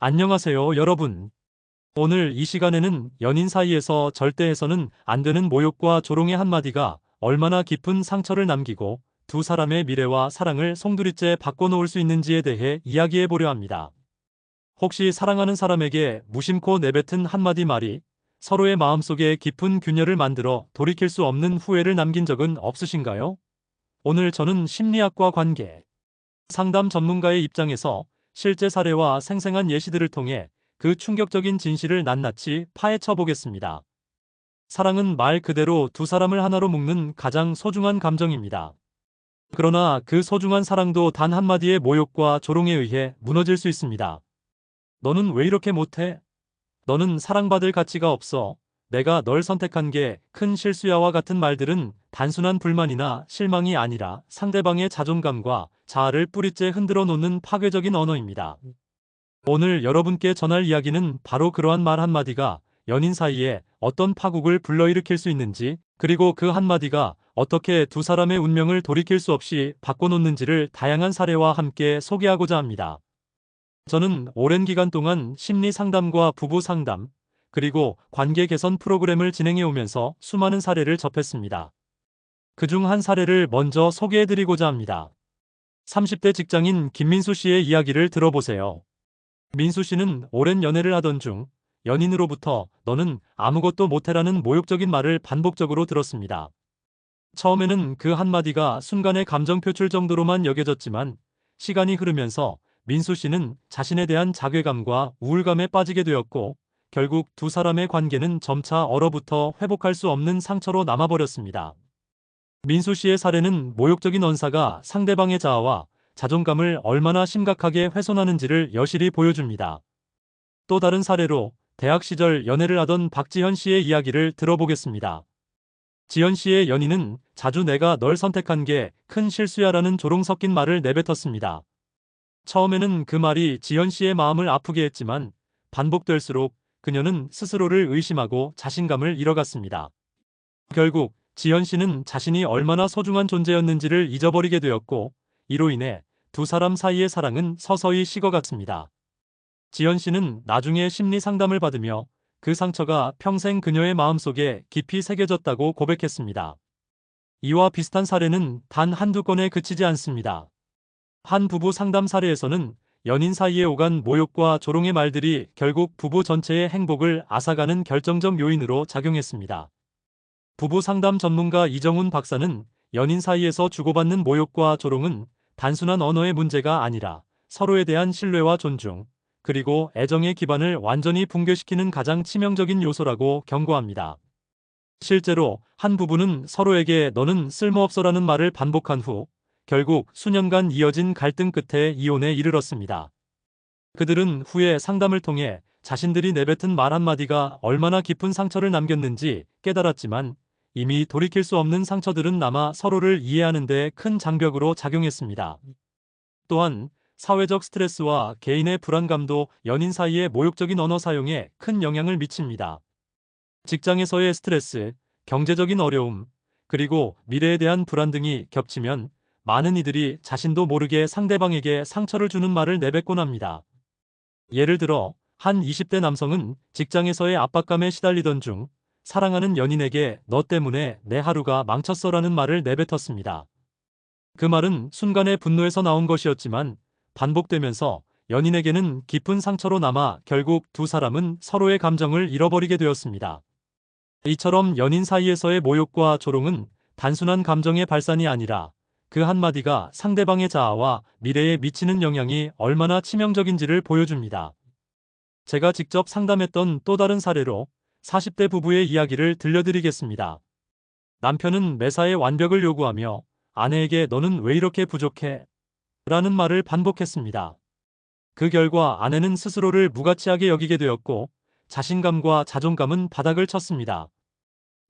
안녕하세요, 여러분. 오늘 이 시간에는 연인 사이에서 절대 해서는 안 되는 모욕과 조롱의 한마디가 얼마나 깊은 상처를 남기고 두 사람의 미래와 사랑을 송두리째 바꿔놓을 수 있는지에 대해 이야기해 보려 합니다. 혹시 사랑하는 사람에게 무심코 내뱉은 한마디 말이 서로의 마음속에 깊은 균열을 만들어 돌이킬 수 없는 후회를 남긴 적은 없으신가요? 오늘 저는 심리학과 관계, 상담 전문가의 입장에서 실제 사례와 생생한 예시들을 통해 그 충격적인 진실을 낱낱이 파헤쳐 보겠습니다. 사랑은 말 그대로 두 사람을 하나로 묶는 가장 소중한 감정입니다. 그러나 그 소중한 사랑도 단 한마디의 모욕과 조롱에 의해 무너질 수 있습니다. 너는 왜 이렇게 못해? 너는 사랑받을 가치가 없어. 내가 널 선택한 게 큰 실수야와 같은 말들은 단순한 불만이나 실망이 아니라 상대방의 자존감과 자아를 뿌리째 흔들어 놓는 파괴적인 언어입니다. 오늘 여러분께 전할 이야기는 바로 그러한 말 한마디가 연인 사이에 어떤 파국을 불러일으킬 수 있는지, 그리고 그 한마디가 어떻게 두 사람의 운명을 돌이킬 수 없이 바꿔놓는지를 다양한 사례와 함께 소개하고자 합니다. 저는 오랜 기간 동안 심리 상담과 부부 상담, 그리고 관계 개선 프로그램을 진행해 오면서 수많은 사례를 접했습니다. 그중 한 사례를 먼저 소개해드리고자 합니다. 30대 직장인 김민수 씨의 이야기를 들어보세요. 민수 씨는 오랜 연애를 하던 중 연인으로부터 너는 아무것도 못해라는 모욕적인 말을 반복적으로 들었습니다. 처음에는 그 한마디가 순간의 감정 표출 정도로만 여겨졌지만 시간이 흐르면서 민수 씨는 자신에 대한 자괴감과 우울감에 빠지게 되었고 결국 두 사람의 관계는 점차 얼어붙어 회복할 수 없는 상처로 남아버렸습니다. 민수 씨의 사례는 모욕적인 언사가 상대방의 자아와 자존감을 얼마나 심각하게 훼손하는지를 여실히 보여줍니다. 또 다른 사례로 대학 시절 연애를 하던 박지현 씨의 이야기를 들어보겠습니다. 지현 씨의 연인은 자주 내가 널 선택한 게 큰 실수야라는 조롱 섞인 말을 내뱉었습니다. 처음에는 그 말이 지현 씨의 마음을 아프게 했지만 반복될수록 그녀는 스스로를 의심하고 자신감을 잃어갔습니다. 결국 지현 씨는 자신이 얼마나 소중한 존재였는지를 잊어버리게 되었고 이로 인해 두 사람 사이의 사랑은 서서히 식어갔습니다. 지현 씨는 나중에 심리 상담을 받으며 그 상처가 평생 그녀의 마음속에 깊이 새겨졌다고 고백했습니다. 이와 비슷한 사례는 단 한두 건에 그치지 않습니다. 한 부부 상담 사례에서는 연인 사이에 오간 모욕과 조롱의 말들이 결국 부부 전체의 행복을 앗아가는 결정적 요인으로 작용했습니다. 부부 상담 전문가 이정훈 박사는 연인 사이에서 주고받는 모욕과 조롱은 단순한 언어의 문제가 아니라 서로에 대한 신뢰와 존중, 그리고 애정의 기반을 완전히 붕괴시키는 가장 치명적인 요소라고 경고합니다. 실제로 한 부부는 서로에게 너는 쓸모없어라는 말을 반복한 후 결국 수년간 이어진 갈등 끝에 이혼에 이르렀습니다. 그들은 후에 상담을 통해 자신들이 내뱉은 말 한마디가 얼마나 깊은 상처를 남겼는지 깨달았지만 이미 돌이킬 수 없는 상처들은 남아 서로를 이해하는 데 큰 장벽으로 작용했습니다. 또한 사회적 스트레스와 개인의 불안감도 연인 사이의 모욕적인 언어 사용에 큰 영향을 미칩니다. 직장에서의 스트레스, 경제적인 어려움, 그리고 미래에 대한 불안 등이 겹치면 많은 이들이 자신도 모르게 상대방에게 상처를 주는 말을 내뱉곤 합니다. 예를 들어 한 20대 남성은 직장에서의 압박감에 시달리던 중 사랑하는 연인에게 너 때문에 내 하루가 망쳤어라는 말을 내뱉었습니다. 그 말은 순간의 분노에서 나온 것이었지만 반복되면서 연인에게는 깊은 상처로 남아 결국 두 사람은 서로의 감정을 잃어버리게 되었습니다. 이처럼 연인 사이에서의 모욕과 조롱은 단순한 감정의 발산이 아니라 그 한마디가 상대방의 자아와 미래에 미치는 영향이 얼마나 치명적인지를 보여줍니다. 제가 직접 상담했던 또 다른 사례로 40대 부부의 이야기를 들려드리겠습니다. 남편은 매사에 완벽을 요구하며 아내에게 너는 왜 이렇게 부족해? 라는 말을 반복했습니다. 그 결과 아내는 스스로를 무가치하게 여기게 되었고 자신감과 자존감은 바닥을 쳤습니다.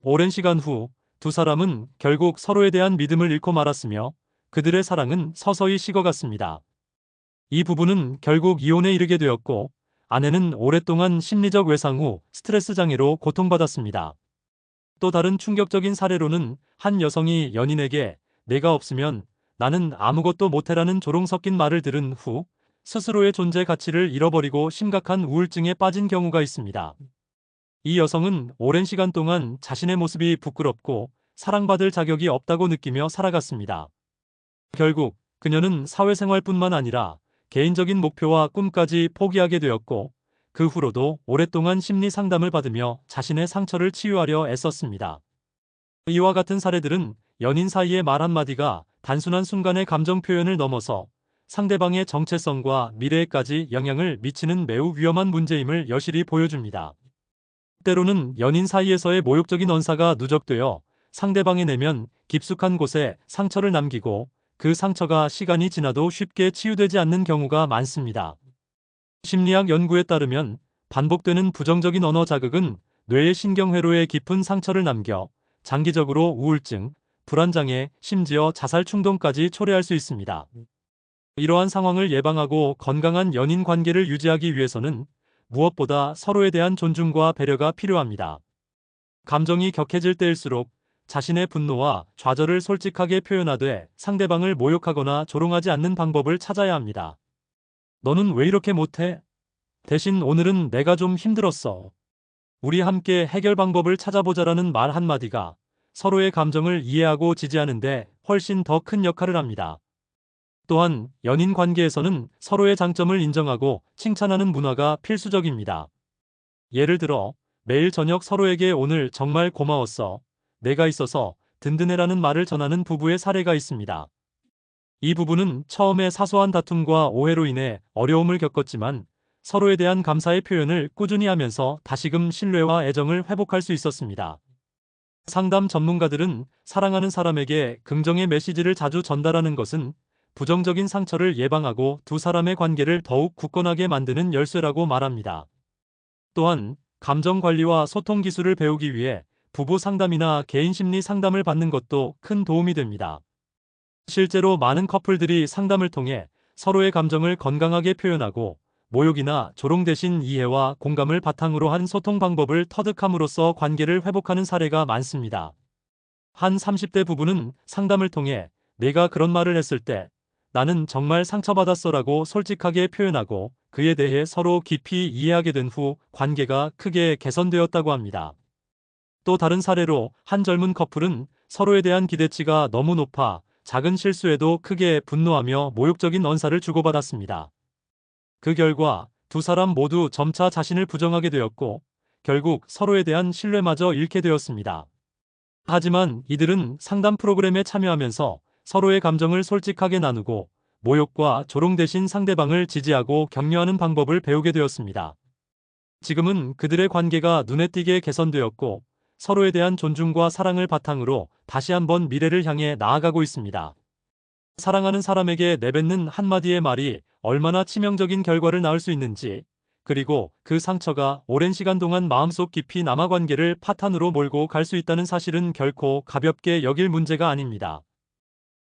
오랜 시간 후 두 사람은 결국 서로에 대한 믿음을 잃고 말았으며 그들의 사랑은 서서히 식어갔습니다. 이 부부는 결국 이혼에 이르게 되었고 아내는 오랫동안 심리적 외상 후 스트레스 장애로 고통받았습니다. 또 다른 충격적인 사례로는 한 여성이 연인에게 내가 없으면 나는 아무것도 못해라는 조롱 섞인 말을 들은 후 스스로의 존재 가치를 잃어버리고 심각한 우울증에 빠진 경우가 있습니다. 이 여성은 오랜 시간 동안 자신의 모습이 부끄럽고 사랑받을 자격이 없다고 느끼며 살아갔습니다. 결국 그녀는 사회생활뿐만 아니라 개인적인 목표와 꿈까지 포기하게 되었고, 그 후로도 오랫동안 심리 상담을 받으며 자신의 상처를 치유하려 애썼습니다. 이와 같은 사례들은 연인 사이의 말 한마디가 단순한 순간의 감정 표현을 넘어서 상대방의 정체성과 미래에까지 영향을 미치는 매우 위험한 문제임을 여실히 보여줍니다. 때로는 연인 사이에서의 모욕적인 언사가 누적되어 상대방의 내면 깊숙한 곳에 상처를 남기고, 그 상처가 시간이 지나도 쉽게 치유되지 않는 경우가 많습니다. 심리학 연구에 따르면 반복되는 부정적인 언어 자극은 뇌의 신경회로에 깊은 상처를 남겨 장기적으로 우울증, 불안장애, 심지어 자살 충동까지 초래할 수 있습니다. 이러한 상황을 예방하고 건강한 연인 관계를 유지하기 위해서는 무엇보다 서로에 대한 존중과 배려가 필요합니다. 감정이 격해질 때일수록 자신의 분노와 좌절을 솔직하게 표현하되 상대방을 모욕하거나 조롱하지 않는 방법을 찾아야 합니다. 너는 왜 이렇게 못해? 대신 오늘은 내가 좀 힘들었어. 우리 함께 해결 방법을 찾아보자라는 말 한마디가 서로의 감정을 이해하고 지지하는데 훨씬 더 큰 역할을 합니다. 또한 연인 관계에서는 서로의 장점을 인정하고 칭찬하는 문화가 필수적입니다. 예를 들어 매일 저녁 서로에게 오늘 정말 고마웠어, 내가 있어서 든든해라는 말을 전하는 부부의 사례가 있습니다. 이 부부는 처음에 사소한 다툼과 오해로 인해 어려움을 겪었지만 서로에 대한 감사의 표현을 꾸준히 하면서 다시금 신뢰와 애정을 회복할 수 있었습니다. 상담 전문가들은 사랑하는 사람에게 긍정의 메시지를 자주 전달하는 것은 부정적인 상처를 예방하고 두 사람의 관계를 더욱 굳건하게 만드는 열쇠라고 말합니다. 또한 감정 관리와 소통 기술을 배우기 위해 부부 상담이나 개인 심리 상담을 받는 것도 큰 도움이 됩니다. 실제로 많은 커플들이 상담을 통해 서로의 감정을 건강하게 표현하고 모욕이나 조롱 대신 이해와 공감을 바탕으로 한 소통 방법을 터득함으로써 관계를 회복하는 사례가 많습니다. 한 30대 부부는 상담을 통해 내가 그런 말을 했을 때 나는 정말 상처받았어라고 솔직하게 표현하고 그에 대해 서로 깊이 이해하게 된 후 관계가 크게 개선되었다고 합니다. 또 다른 사례로 한 젊은 커플은 서로에 대한 기대치가 너무 높아 작은 실수에도 크게 분노하며 모욕적인 언사를 주고받았습니다. 그 결과 두 사람 모두 점차 자신을 부정하게 되었고 결국 서로에 대한 신뢰마저 잃게 되었습니다. 하지만 이들은 상담 프로그램에 참여하면서 서로의 감정을 솔직하게 나누고 모욕과 조롱 대신 상대방을 지지하고 격려하는 방법을 배우게 되었습니다. 지금은 그들의 관계가 눈에 띄게 개선되었고 서로에 대한 존중과 사랑을 바탕으로 다시 한번 미래를 향해 나아가고 있습니다. 사랑하는 사람에게 내뱉는 한마디의 말이 얼마나 치명적인 결과를 낳을 수 있는지, 그리고 그 상처가 오랜 시간 동안 마음속 깊이 남아 관계를 파탄으로 몰고 갈 수 있다는 사실은 결코 가볍게 여길 문제가 아닙니다.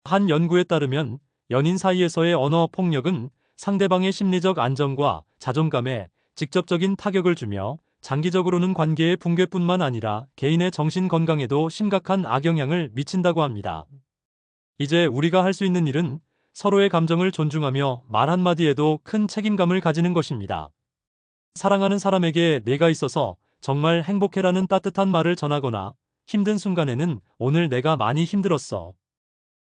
한 연구에 따르면 연인 사이에서의 언어 폭력은 상대방의 심리적 안정과 자존감에 직접적인 타격을 주며 장기적으로는 관계의 붕괴뿐만 아니라 개인의 정신 건강에도 심각한 악영향을 미친다고 합니다. 이제 우리가 할 수 있는 일은 서로의 감정을 존중하며 말 한마디에도 큰 책임감을 가지는 것입니다. 사랑하는 사람에게 내가 있어서 정말 행복해라는 따뜻한 말을 전하거나 힘든 순간에는 오늘 내가 많이 힘들었어,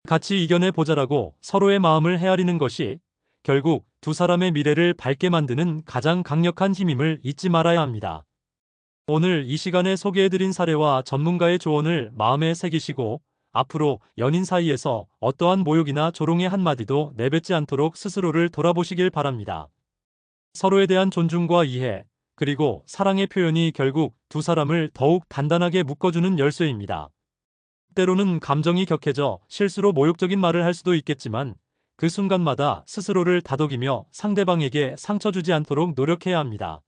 같이 이겨내 보자라고 서로의 마음을 헤아리는 것이 결국 두 사람의 미래를 밝게 만드는 가장 강력한 힘임을 잊지 말아야 합니다. 오늘 이 시간에 소개해드린 사례와 전문가의 조언을 마음에 새기시고 앞으로 연인 사이에서 어떠한 모욕이나 조롱의 한마디도 내뱉지 않도록 스스로를 돌아보시길 바랍니다. 서로에 대한 존중과 이해, 그리고 사랑의 표현이 결국 두 사람을 더욱 단단하게 묶어주는 열쇠입니다. 때로는 감정이 격해져 실수로 모욕적인 말을 할 수도 있겠지만 그 순간마다 스스로를 다독이며 상대방에게 상처 주지 않도록 노력해야 합니다.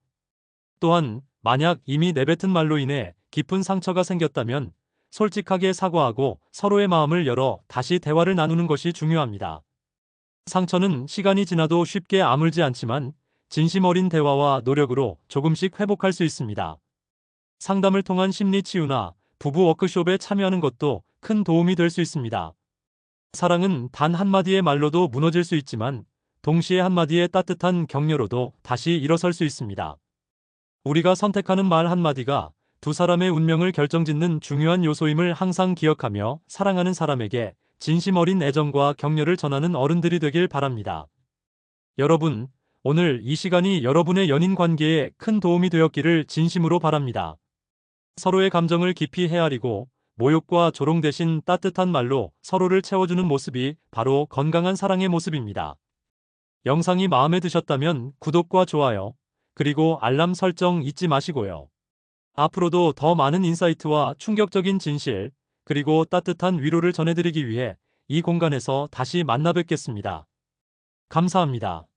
또한 만약 이미 내뱉은 말로 인해 깊은 상처가 생겼다면 솔직하게 사과하고 서로의 마음을 열어 다시 대화를 나누는 것이 중요합니다. 상처는 시간이 지나도 쉽게 아물지 않지만 진심 어린 대화와 노력으로 조금씩 회복할 수 있습니다. 상담을 통한 심리 치유나 부부 워크숍에 참여하는 것도 큰 도움이 될 수 있습니다. 사랑은 단 한마디의 말로도 무너질 수 있지만 동시에 한마디의 따뜻한 격려로도 다시 일어설 수 있습니다. 우리가 선택하는 말 한마디가 두 사람의 운명을 결정짓는 중요한 요소임을 항상 기억하며 사랑하는 사람에게 진심 어린 애정과 격려를 전하는 어른들이 되길 바랍니다. 여러분, 오늘 이 시간이 여러분의 연인 관계에 큰 도움이 되었기를 진심으로 바랍니다. 서로의 감정을 깊이 헤아리고 모욕과 조롱 대신 따뜻한 말로 서로를 채워주는 모습이 바로 건강한 사랑의 모습입니다. 영상이 마음에 드셨다면 구독과 좋아요, 그리고 알람 설정 잊지 마시고요. 앞으로도 더 많은 인사이트와 충격적인 진실, 그리고 따뜻한 위로를 전해드리기 위해 이 공간에서 다시 만나 뵙겠습니다. 감사합니다.